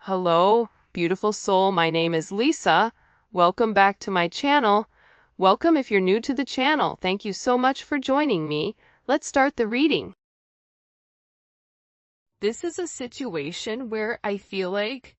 Hello, beautiful soul. My name is Lisa. Welcome back to my channel. Welcome if you're new to the channel. Thank you so much for joining me. Let's start the reading. This is a situation where I feel like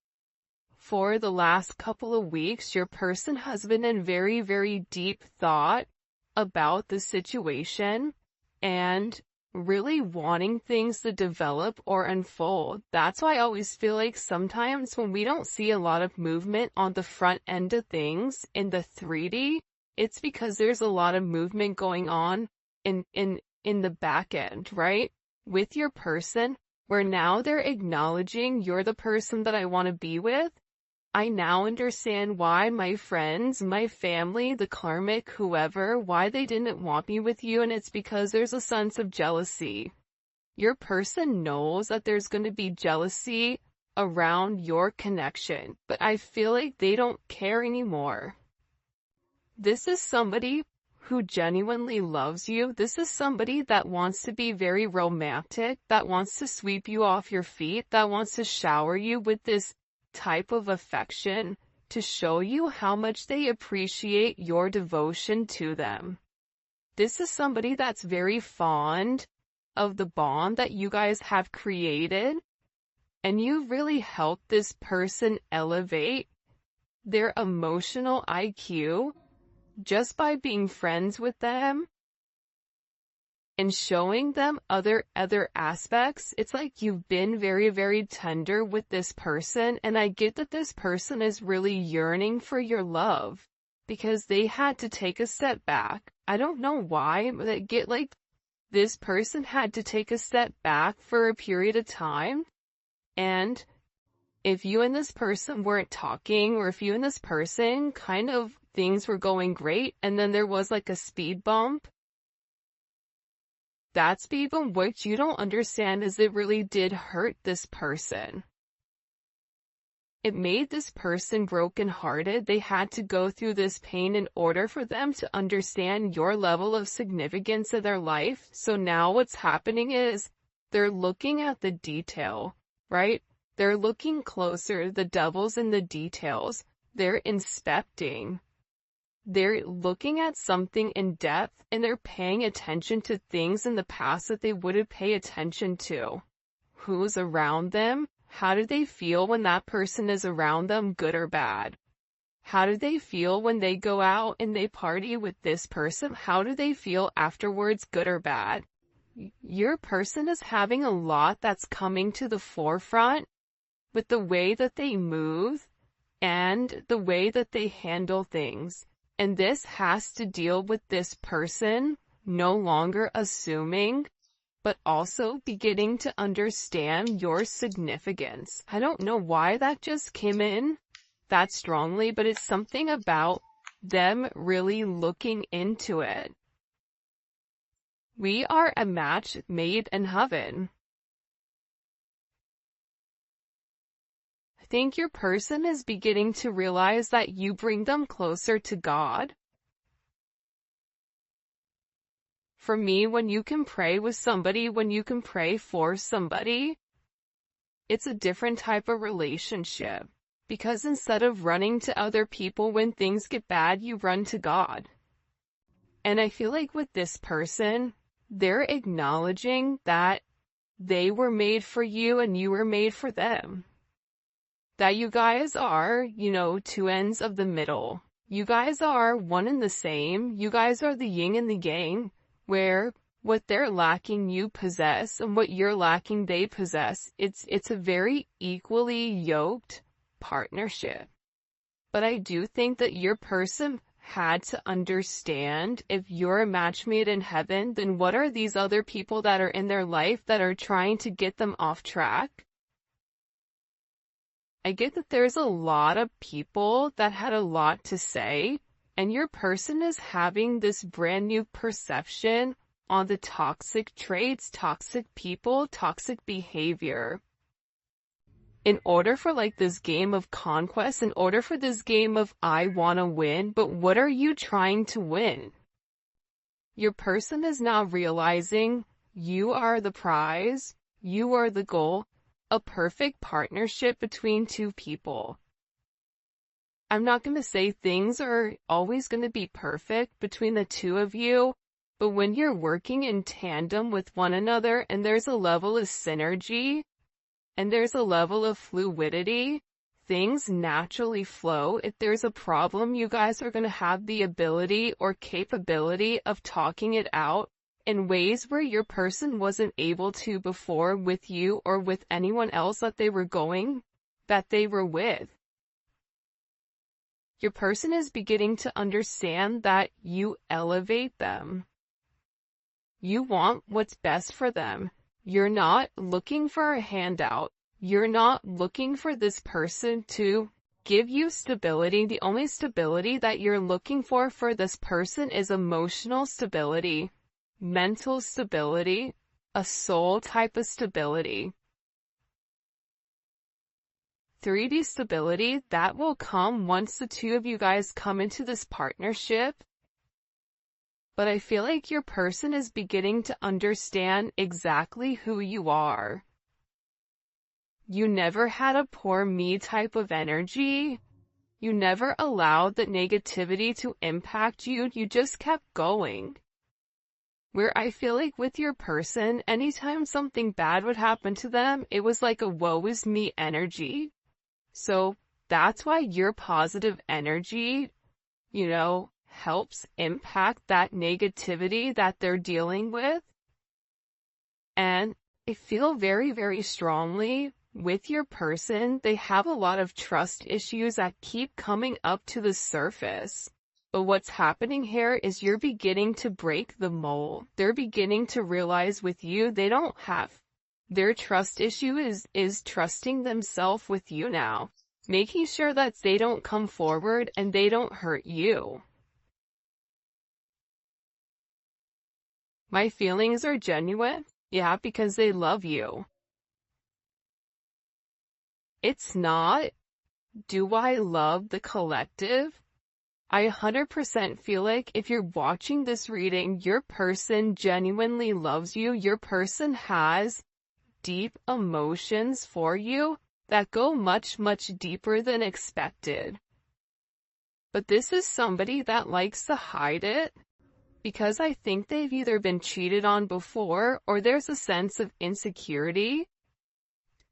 for the last couple of weeks, your person has been in very, very deep thought about the situation and really wanting things to develop or unfold. That's why I always feel like sometimes when we don't see a lot of movement on the front end of things in the 3D, it's because there's a lot of movement going on in the back end, right? With your person, where now they're acknowledging you're the person that I want to be with. I now understand why my friends, my family, the karmic, whoever, why they didn't want me with you, and it's because there's a sense of jealousy. Your person knows that there's going to be jealousy around your connection, but I feel like they don't care anymore. This is somebody who genuinely loves you. This is somebody that wants to be very romantic, that wants to sweep you off your feet, that wants to shower you with this type of affection to show you how much they appreciate your devotion to them. This is somebody that's very fond of the bond that you guys have created, and you really helped this person elevate their emotional IQ just by being friends with them and showing them other aspects. It's like you've been very, very tender with this person, and I get that this person is really yearning for your love because they had to take a step back. I don't know why, but I get like this person had to take a step back for a period of time, and if you and this person weren't talking, or if you and this person kind of things were going great and then there was like a speed bump, that speed bump, what you don't understand is it really did hurt this person. It made this person brokenhearted. They had to go through this pain in order for them to understand your level of significance in their life. So now what's happening is they're looking at the detail, right? They're looking closer. The devil's in the details. They're inspecting. They're looking at something in depth, and they're paying attention to things in the past that they wouldn't pay attention to. Who's around them? How do they feel when that person is around them, good or bad? How do they feel when they go out and they party with this person? How do they feel afterwards, good or bad? Your person is having a lot that's coming to the forefront with the way that they move and the way that they handle things. And this has to deal with this person no longer assuming, but also beginning to understand your significance. I don't know why that just came in that strongly, but it's something about them really looking into it. We are a match made in heaven. I think your person is beginning to realize that you bring them closer to God. For me, when you can pray with somebody, when you can pray for somebody, it's a different type of relationship. Because instead of running to other people when things get bad, you run to God. And I feel like with this person, they're acknowledging that they were made for you and you were made for them. That you guys are, two ends of the middle. You guys are one and the same. You guys are the yin and the yang, where what they're lacking you possess, and what you're lacking they possess. It's a very equally yoked partnership. But I do think that your person had to understand, if you're a match made in heaven, then what are these other people that are in their life that are trying to get them off track? I get that there's a lot of people that had a lot to say, and your person is having this brand new perception on the toxic traits, toxic people, toxic behavior. In order for this game of conquest, in order for this game of I wanna win, but what are you trying to win? Your person is now realizing you are the prize, you are the goal a perfect partnership between two people. I'm not going to say things are always going to be perfect between the two of you, but when you're working in tandem with one another and there's a level of synergy and there's a level of fluidity, things naturally flow. If there's a problem, you guys are going to have the ability or capability of talking it out in ways where your person wasn't able to before with you or with anyone else that they were with. Your person is beginning to understand that you elevate them. You want what's best for them. You're not looking for a handout. You're not looking for this person to give you stability. The only stability that you're looking for this person is emotional stability, mental stability, a soul type of stability. 3D stability, that will come once the two of you guys come into this partnership. But I feel like your person is beginning to understand exactly who you are. You never had a poor me type of energy. You never allowed the negativity to impact you. You just kept going. Where I feel like with your person, anytime something bad would happen to them, it was like a woe is me energy. So that's why your positive energy, helps impact that negativity that they're dealing with. And I feel very, very strongly with your person, they have a lot of trust issues that keep coming up to the surface. But what's happening here is you're beginning to break the mold. They're beginning to realize with you, they don't have. Their trust issue is trusting themselves with you now, making sure that they don't come forward and they don't hurt you. My feelings are genuine, yeah, because they love you. It's not, do I love the collective? I 100% feel like if you're watching this reading, your person genuinely loves you. Your person has deep emotions for you that go much, much deeper than expected. But this is somebody that likes to hide it because I think they've either been cheated on before or there's a sense of insecurity.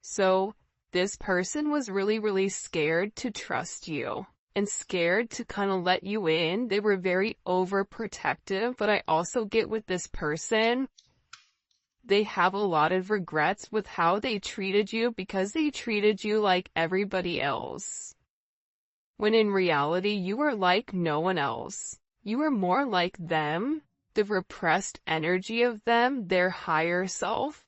So this person was really, really scared to trust you and scared to kind of let you in. They were very overprotective, but I also get with this person, they have a lot of regrets with how they treated you because they treated you like everybody else. When in reality, you were like no one else. You were more like them, the repressed energy of them, their higher self.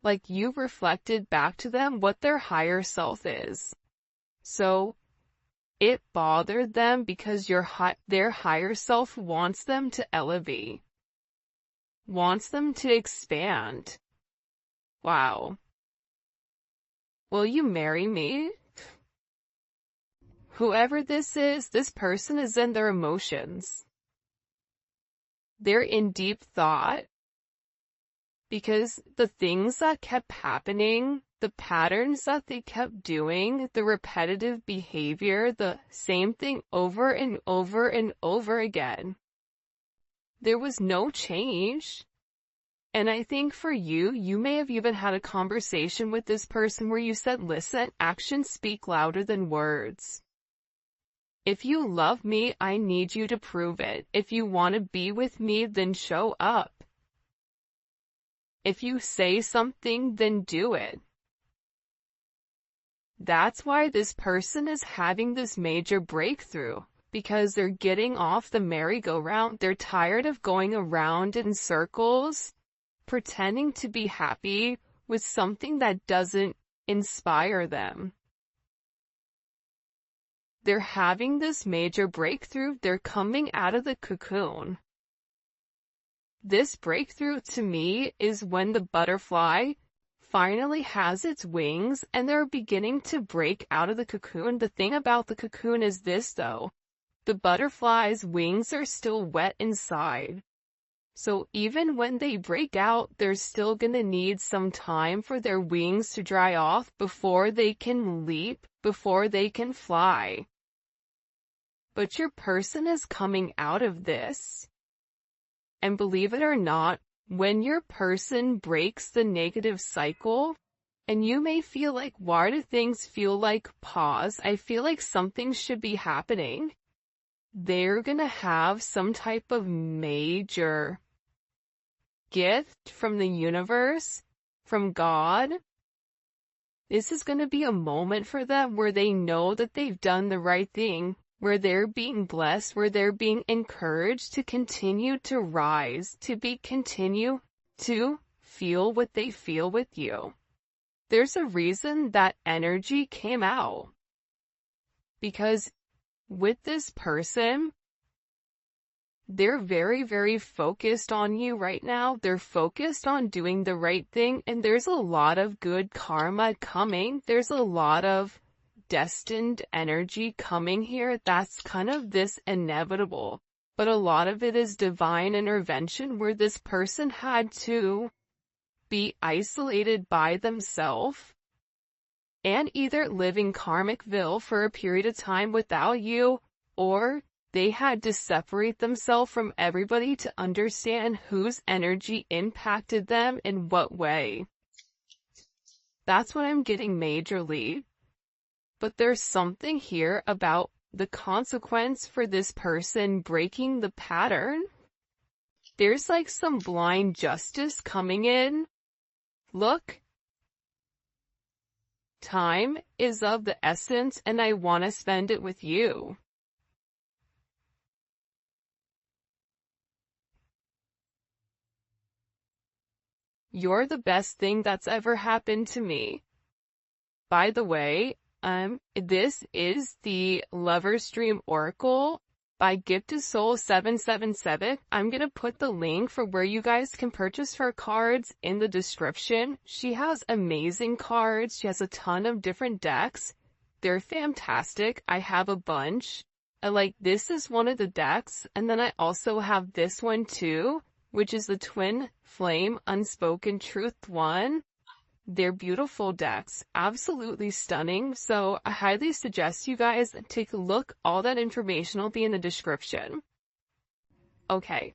Like you reflected back to them what their higher self is. So it bothered them because their higher self wants them to elevate, wants them to expand. Wow. Will you marry me? Whoever this is, this person is in their emotions. They're in deep thought because the things that kept happening, the patterns that they kept doing, the repetitive behavior, the same thing over and over and over again. There was no change. And I think for you, you may have even had a conversation with this person where you said, listen, actions speak louder than words. If you love me, I need you to prove it. If you want to be with me, then show up. If you say something, then do it. That's why this person is having this major breakthrough, because they're getting off the merry-go-round. They're tired of going around in circles, pretending to be happy with something that doesn't inspire them. They're having this major breakthrough. They're coming out of the cocoon. This breakthrough to me is when the butterfly finally has its wings and they're beginning to break out of the cocoon. The thing about the cocoon is this though, the butterfly's wings are still wet inside. So even when they break out, they're still gonna need some time for their wings to dry off before they can leap, before they can fly. But your person is coming out of this. And believe it or not, when your person breaks the negative cycle, and you may feel like, why do things feel like pause? I feel like something should be happening. They're gonna have some type of major gift from the universe, from God. This is gonna be a moment for them where they know that they've done the right thing, where they're being blessed, where they're being encouraged to continue to rise, continue to feel what they feel with you. There's a reason that energy came out. Because with this person, they're very, very focused on you right now. They're focused on doing the right thing, and there's a lot of good karma coming. There's a lot of destined energy coming here. That's kind of this inevitable. But a lot of it is divine intervention where this person had to be isolated by themselves and either live in Karmicville for a period of time without you, or they had to separate themselves from everybody to understand whose energy impacted them in what way. That's what I'm getting majorly. But there's something here about the consequence for this person breaking the pattern. There's like some blind justice coming in. Look, time is of the essence and I want to spend it with you. You're the best thing that's ever happened to me. By the way, this is the Lover's Dream Oracle by Gift to Soul 777. I'm gonna put the link for where you guys can purchase her cards in the description. She has amazing cards. She has a ton of different decks. They're fantastic. I have a bunch. This is one of the decks, and then I also have this one too, which is the Twin Flame Unspoken Truth one. They're beautiful decks, absolutely stunning, so I highly suggest you guys take a look. All that information will be in the description. Okay,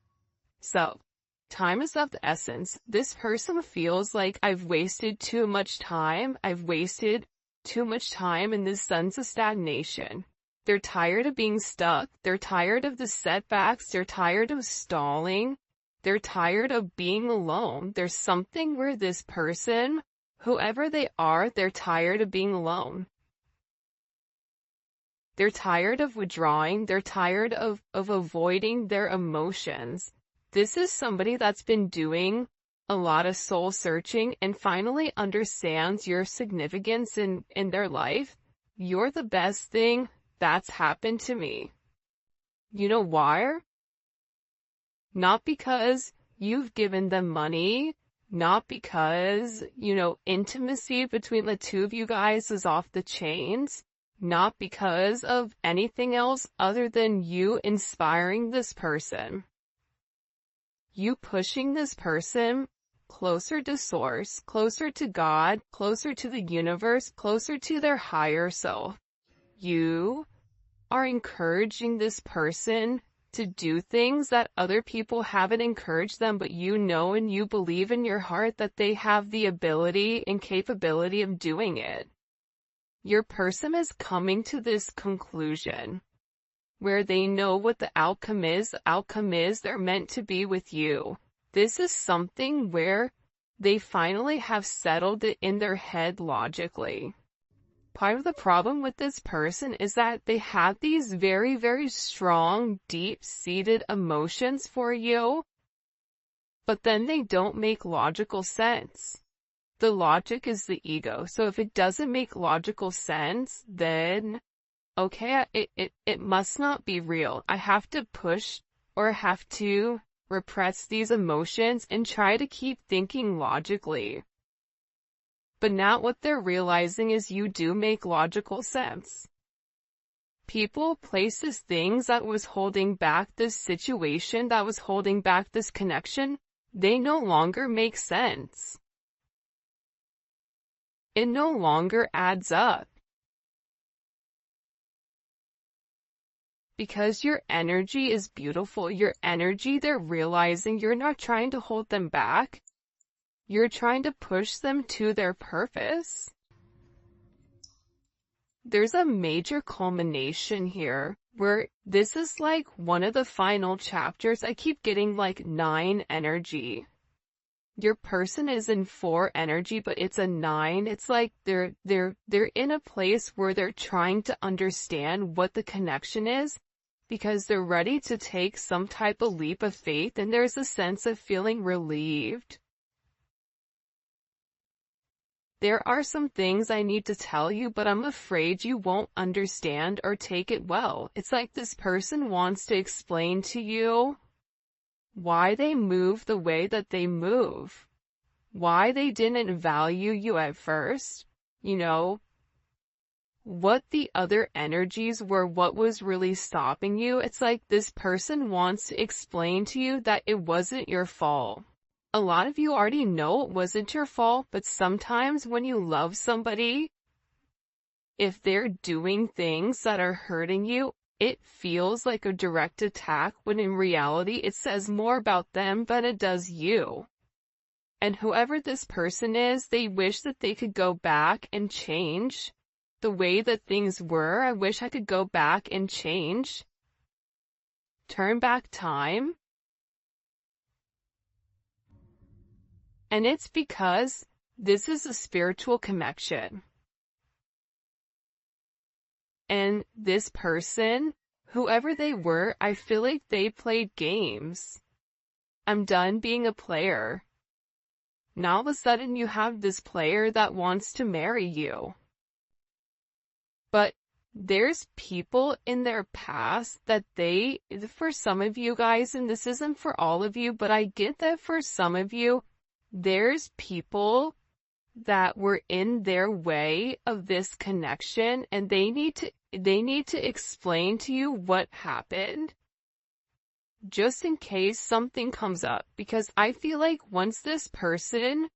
so, time is of the essence. This person feels like I've wasted too much time. I've wasted too much time in this sense of stagnation. They're tired of being stuck. They're tired of the setbacks. They're tired of stalling. They're tired of being alone. There's something where this person, whoever they are, they're tired of being alone. They're tired of withdrawing. They're tired of avoiding their emotions. This is somebody that's been doing a lot of soul searching and finally understands your significance in their life. You're the best thing that's happened to me. You know why? Not because you've given them money, not because, intimacy between the two of you guys is off the chains, not because of anything else other than you inspiring this person. You pushing this person closer to source, closer to God, closer to the universe, closer to their higher self. You are encouraging this person to do things that other people haven't encouraged them, but you know and you believe in your heart that they have the ability and capability of doing it. Your person is coming to this conclusion where they know what the outcome is. The outcome is they're meant to be with you. This is something where they finally have settled it in their head logically. Part of the problem with this person is that they have these very, very strong, deep-seated emotions for you, but then they don't make logical sense. The logic is the ego. So if it doesn't make logical sense, then, okay, it must not be real. I have to push or have to repress these emotions and try to keep thinking logically. But now what they're realizing is you do make logical sense. people, places, things that was holding back this situation, that was holding back this connection, they no longer make sense. It no longer adds up. Because your energy is beautiful, your energy, they're realizing you're not trying to hold them back. You're trying to push them to their purpose. There's a major culmination here, where this is like one of the final chapters. I keep getting like 9 energy. Your person is in 4 energy, but it's a 9. It's like they're in a place where they're trying to understand what the connection is, because they're ready to take some type of leap of faith, and there's a sense of feeling relieved. There are some things I need to tell you, but I'm afraid you won't understand or take it well. It's like this person wants to explain to you why they move the way that they move, why they didn't value you at first, you know, what the other energies were, what was really stopping you. It's like this person wants to explain to you that it wasn't your fault. A lot of you already know it wasn't your fault, but sometimes when you love somebody, if they're doing things that are hurting you, it feels like a direct attack, when in reality it says more about them than it does you. And whoever this person is, they wish that they could go back and change the way that things were. I wish I could go back and change. Turn back time. And it's because this is a spiritual connection. And this person, whoever they were, I feel like they played games. I'm done being a player. Now all of a sudden you have this player that wants to marry you. But there's people in their past that for some of you guys, and this isn't for all of you, but I get that for some of you, there's people that were in their way of this connection, and they need to explain to you what happened, just in case something comes up. Because I feel like once this person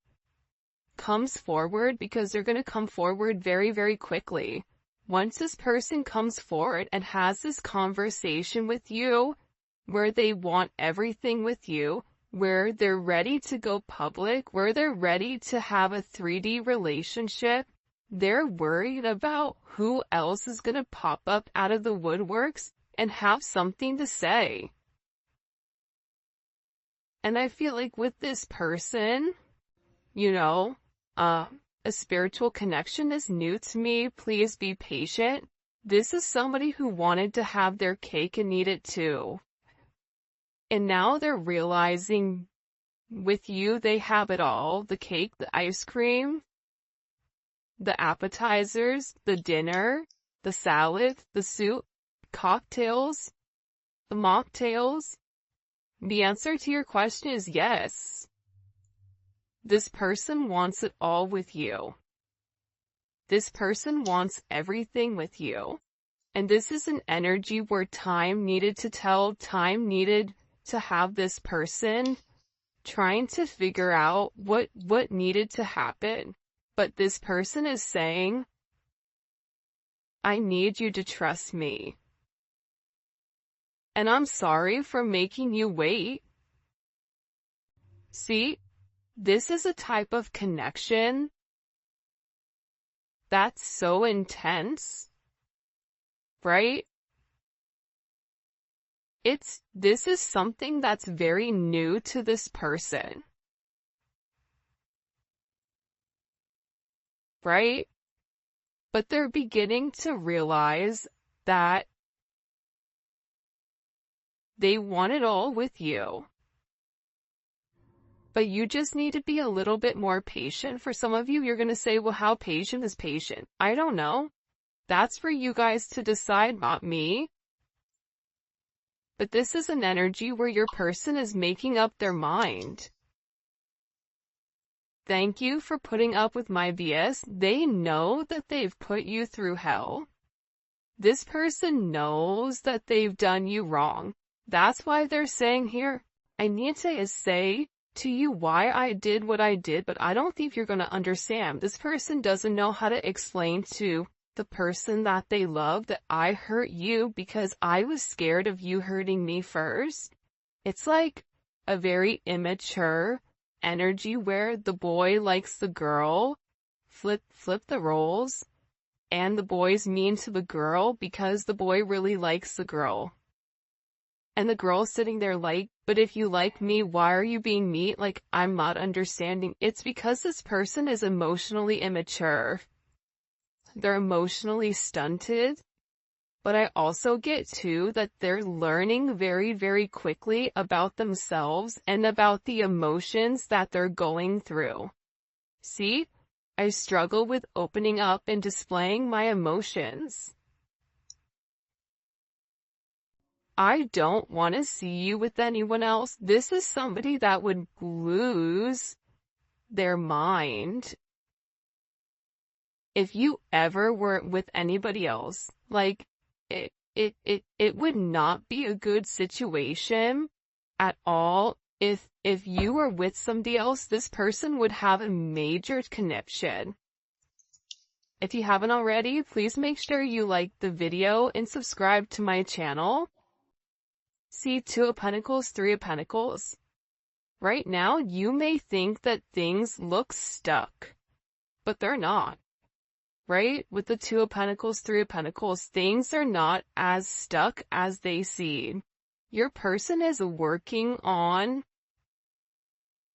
comes forward, because they're going to come forward very, very quickly, once this person comes forward and has this conversation with you, where they want everything with you, where they're ready to go public, where they're ready to have a 3D relationship, they're worried about who else is going to pop up out of the woodworks and have something to say. And I feel like with this person, you know, a spiritual connection is new to me. Please be patient. This is somebody who wanted to have their cake and eat it too. And now they're realizing with you, they have it all. The cake, the ice cream, the appetizers, the dinner, the salad, the soup, cocktails, the mocktails. The answer to your question is yes. This person wants it all with you. This person wants everything with you. And this is an energy where time needed to tell, time needed to have this person trying to figure out what needed to happen. But this person is saying, I need you to trust me. And I'm sorry for making you wait. See, this is a type of connection that's so intense, right? This is something that's very new to this person, right? But they're beginning to realize that they want it all with you. But you just need to be a little bit more patient. For some of you, you're going to say, well, how patient is patient? I don't know. That's for you guys to decide, not me. But this is an energy where your person is making up their mind. Thank you for putting up with my BS. They know that they've put you through hell. This person knows that they've done you wrong. That's why they're saying here, I need to say to you why I did what I did, but I don't think you're going to understand. This person doesn't know how to explain to the person that they love that I hurt you because I was scared of you hurting me first. It's like a very immature energy where the boy likes the girl, flip the roles, and the boy's mean to the girl because the boy really likes the girl. And the girl's sitting there like, but if you like me, why are you being mean? Like, I'm not understanding. It's because this person is emotionally immature. They're emotionally stunted. But I also get too that they're learning very, very quickly about themselves and about the emotions that they're going through. See, I struggle with opening up and displaying my emotions. I don't want to see you with anyone else. This is somebody that would lose their mind if you ever were with anybody else. Like, it would not be a good situation at all. If you were with somebody else, this person would have a major connection. If you haven't already, please make sure you like the video and subscribe to my channel. See, Two of Pentacles, Three of Pentacles. Right now, you may think that things look stuck, but they're not. Right? With the Two of Pentacles, Three of Pentacles, things are not as stuck as they seem. Your person is working on,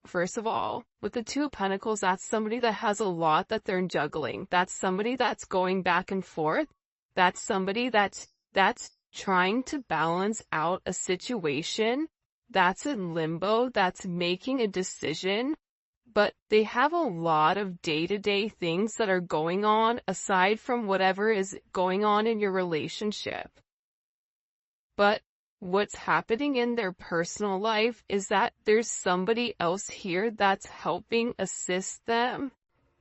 first of all, with the Two of Pentacles, that's somebody that has a lot that they're juggling. That's somebody that's going back and forth. That's somebody that's trying to balance out a situation that's in limbo, that's making a decision, but they have a lot of day-to-day things that are going on aside from whatever is going on in your relationship. But what's happening in their personal life is that there's somebody else here that's helping assist them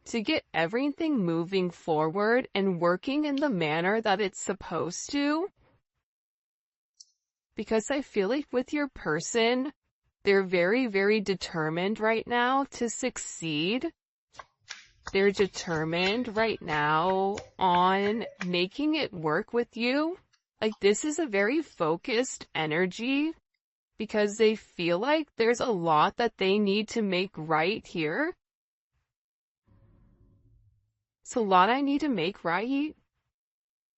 to get everything moving forward and working in the manner that it's supposed to. Because I feel like with your person, they're very, very determined right now to succeed. They're determined right now on making it work with you. Like, this is a very focused energy because they feel like there's a lot that they need to make right here. It's a lot I need to make right.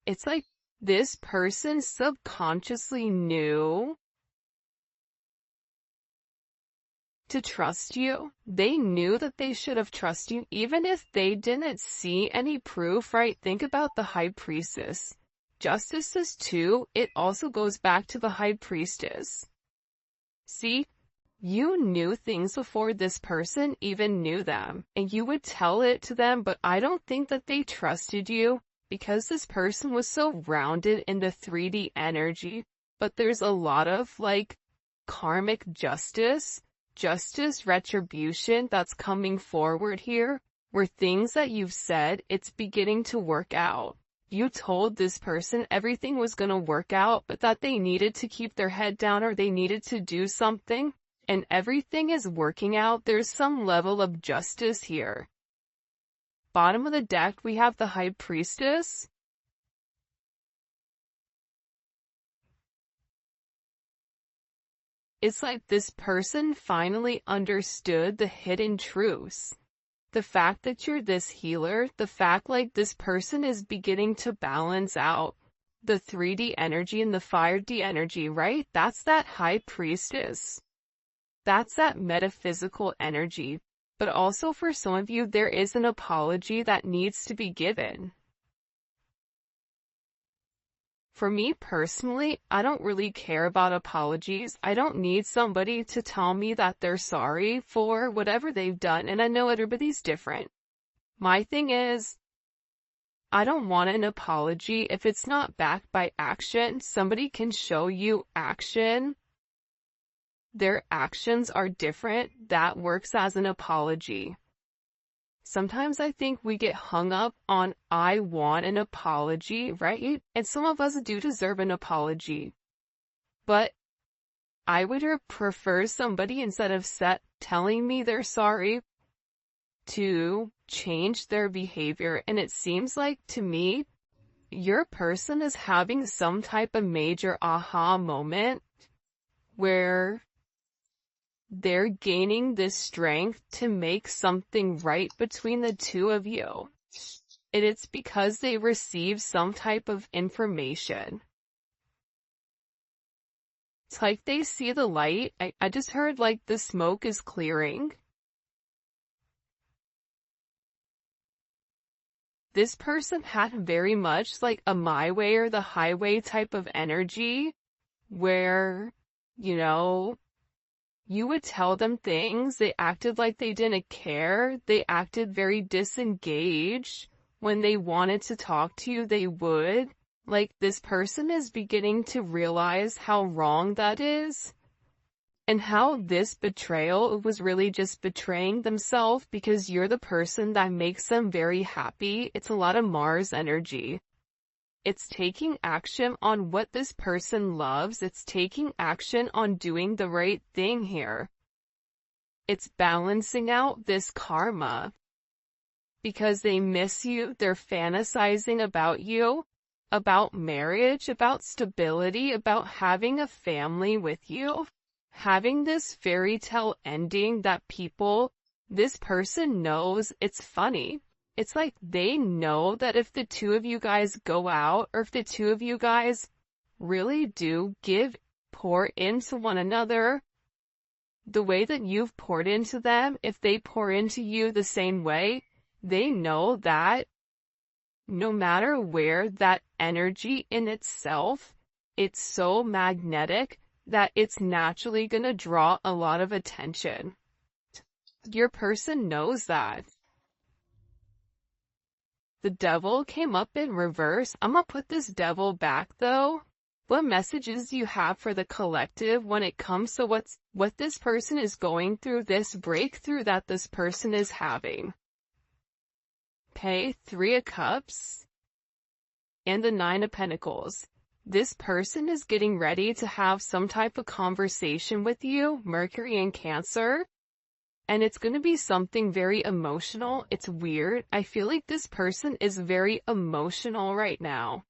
It's like this person subconsciously knew to trust you. They knew that they should have trusted you, even if they didn't see any proof, right? Think about the High Priestess. Justices too, it also goes back to the High Priestess. See, you knew things before this person even knew them, and you would tell it to them, but I don't think that they trusted you. Because this person was so rounded in the 3D energy, but there's a lot of like karmic justice retribution that's coming forward here, where things that you've said, it's beginning to work out. You told this person everything was going to work out, but that they needed to keep their head down or they needed to do something, and everything is working out. There's some level of justice here. Bottom of the deck, we have the High Priestess. It's like this person finally understood the hidden truths. The fact that you're this healer, the fact like this person is beginning to balance out the 3D energy and the 5D energy, right? That's that High Priestess. That's that metaphysical energy. But also for some of you, there is an apology that needs to be given. For me personally, I don't really care about apologies. I don't need somebody to tell me that they're sorry for whatever they've done, and I know everybody's different. My thing is, I don't want an apology if it's not backed by action. Somebody can show you action. Their actions are different. That works as an apology. Sometimes I think we get hung up on, I want an apology, right? And some of us do deserve an apology. But I would prefer somebody, instead of telling me they're sorry, to change their behavior. And it seems like, to me, your person is having some type of major aha moment where they're gaining this strength to make something right between the two of you. And it's because they receive some type of information. It's like they see the light. I just heard like the smoke is clearing. This person had very much like a my way or the highway type of energy where, you would tell them things, they acted like they didn't care, they acted very disengaged. When they wanted to talk to you, they would. Like, this person is beginning to realize how wrong that is, and how this betrayal was really just betraying themselves, because you're the person that makes them very happy. It's a lot of Mars energy. It's taking action on what this person loves. It's taking action on doing the right thing here. It's balancing out this karma. Because they miss you, they're fantasizing about you, about marriage, about stability, about having a family with you. Having this fairy tale ending that this person knows. It's funny. It's like they know that if the two of you guys go out, or if the two of you guys really do pour into one another, the way that you've poured into them, if they pour into you the same way, they know that no matter where, that energy in itself, it's so magnetic that it's naturally going to draw a lot of attention. Your person knows that. The devil came up in reverse. I'm gonna put this devil back though. What messages do you have for the collective when it comes to what this person is going through, this breakthrough that this person is having? Okay, 3 of Cups and the 9 of Pentacles. This person is getting ready to have some type of conversation with you, Mercury in Cancer. And it's going to be something very emotional. It's weird. I feel like this person is very emotional right now.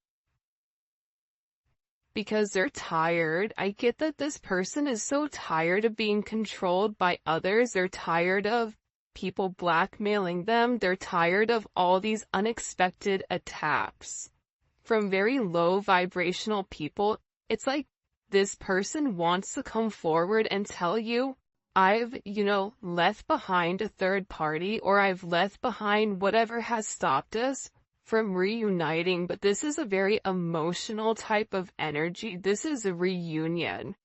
Because they're tired. I get that this person is so tired of being controlled by others. They're tired of people blackmailing them. They're tired of all these unexpected attacks from very low vibrational people. It's like this person wants to come forward and tell you, I've, left behind a third party, or I've left behind whatever has stopped us from reuniting. But this is a very emotional type of energy. This is a reunion.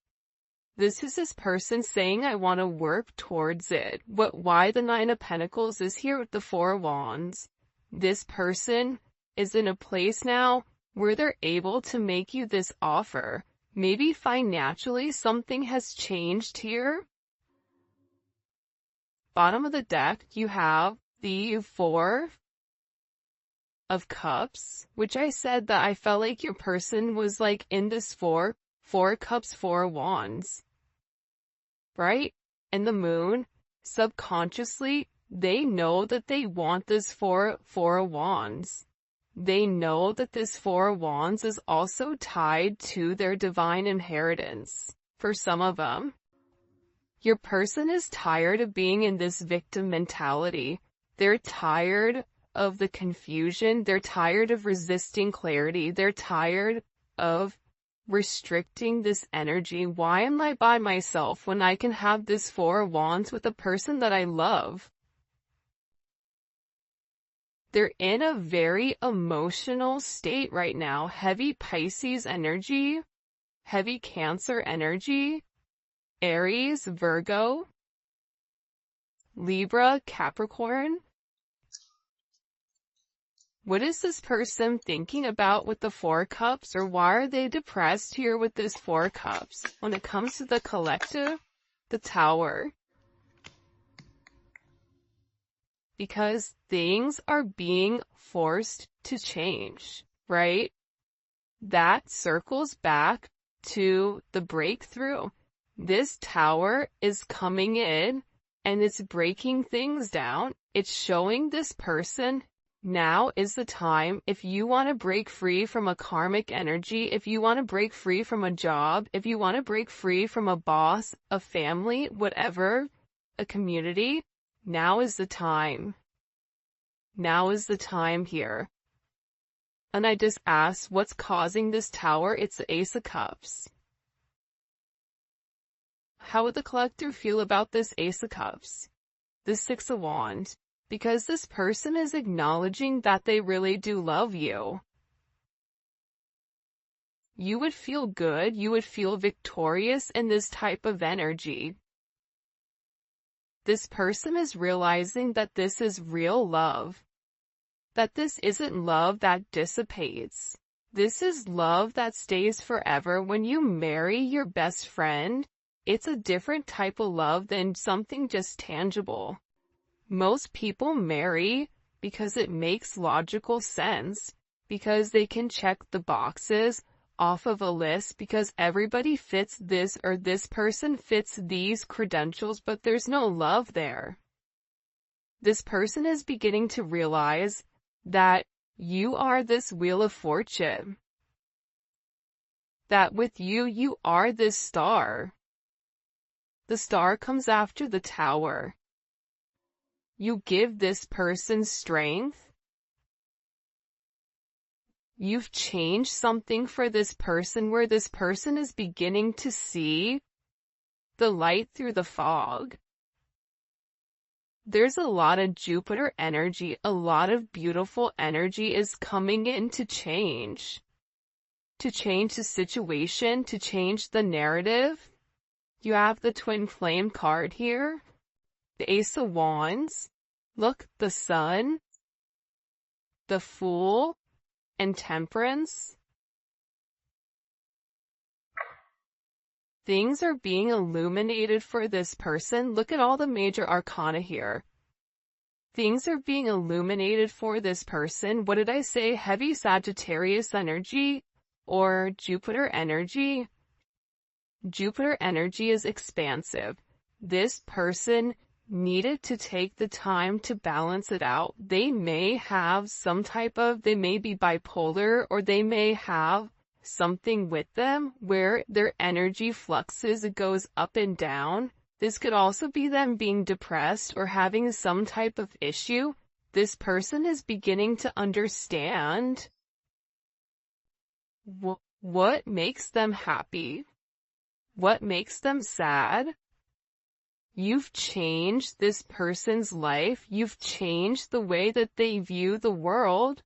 This is this person saying, I want to work towards it. Why the 9 of Pentacles is here with the 4 of Wands. This person is in a place now where they're able to make you this offer. Maybe financially something has changed here. Bottom of the deck, you have the 4 of Cups, which I said that I felt like your person was like in this 4 Cups, 4 Wands, right? And the Moon, subconsciously, they know that they want this 4 of Wands. They know that this 4 of Wands is also tied to their divine inheritance. For some of them, your person is tired of being in this victim mentality. They're tired of the confusion. They're tired of resisting clarity. They're tired of restricting this energy. Why am I by myself when I can have this 4 of Wands with a person that I love? They're in a very emotional state right now. Heavy Pisces energy, heavy Cancer energy, Aries, Virgo, Libra, Capricorn. What is this person thinking about with the 4 Cups, or why are they depressed here with this 4 Cups? When it comes to the collective, the Tower. because things are being forced to change, right? That circles back to the breakthrough. This tower is coming in and it's breaking things down. It's showing this person now is the time. If you want to break free from a karmic energy, if you want to break free from a job, if you want to break free from a boss, a family, whatever, a community, now is the time. Now is the time here. And I just asked, what's causing this tower? It's the Ace of Cups. How would the collector feel about this Ace of Cups? The Six of Wands. Because this person is acknowledging that they really do love you. You would feel good, you would feel victorious in this type of energy. This person is realizing that this is real love. That this isn't love that dissipates. This is love that stays forever. When you marry your best friend, it's a different type of love than something just tangible. Most people marry because it makes logical sense, because they can check the boxes off of a list, because everybody fits this or this person fits these credentials, but there's no love there. This person is beginning to realize that you are this wheel of fortune. That with you, you are this star. The star comes after the tower. You give this person strength. You've changed something for this person where this person is beginning to see the light through the fog. There's a lot of Jupiter energy, a lot of beautiful energy is coming in to change the situation, to change the narrative. You have the Twin Flame card here, the Ace of Wands, look, the Sun, the Fool, and Temperance. Things are being illuminated for this person. Look at all the major arcana here. Things are being illuminated for this person. What did I say? Heavy Sagittarius energy or Jupiter energy? Jupiter energy is expansive. This person needed to take the time to balance it out. They may have they may be bipolar, or they may have something with them where their energy fluxes, it goes up and down. This could also be them being depressed or having some type of issue. This person is beginning to understand what makes them happy, what makes them sad. You've changed this person's life. You've changed the way that they view the world.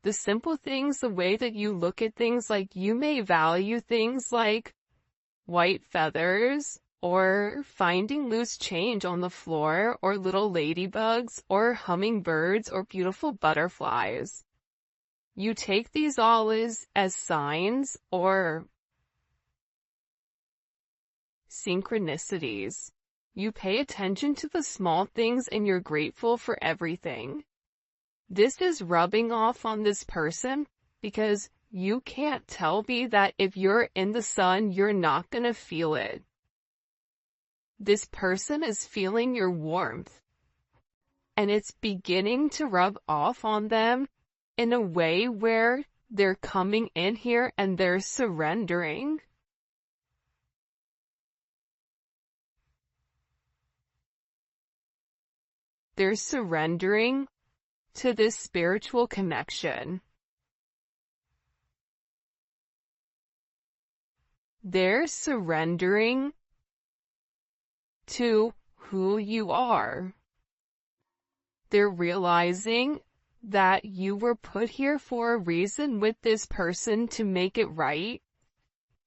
The simple things, the way that you look at things, like you may value things like white feathers, or finding loose change on the floor, or little ladybugs, or hummingbirds, or beautiful butterflies. You take these all as signs or synchronicities. You pay attention to the small things and you're grateful for everything. This is rubbing off on this person because you can't tell me that if you're in the sun, you're not gonna feel it. This person is feeling your warmth, and it's beginning to rub off on them in a way where they're coming in here and they're surrendering. They're surrendering to this spiritual connection. They're surrendering to who you are. They're realizing that you were put here for a reason with this person to make it right,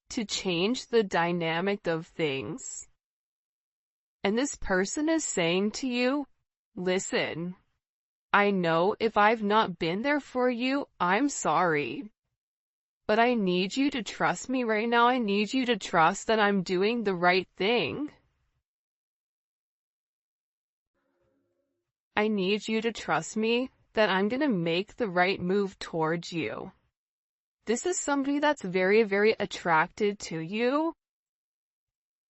to change the dynamic of things. And this person is saying to you, listen, I know if I've not been there for you, I'm sorry. But I need you to trust me right now. I need you to trust that I'm doing the right thing. I need you to trust me that I'm gonna make the right move towards you. This is somebody that's very, very attracted to you,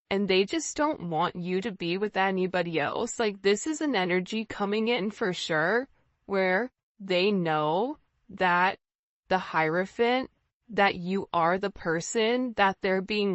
and they just don't want you to be with anybody else. Like, this is an energy coming in for sure, where they know that the Hierophant, that you are the person that they're being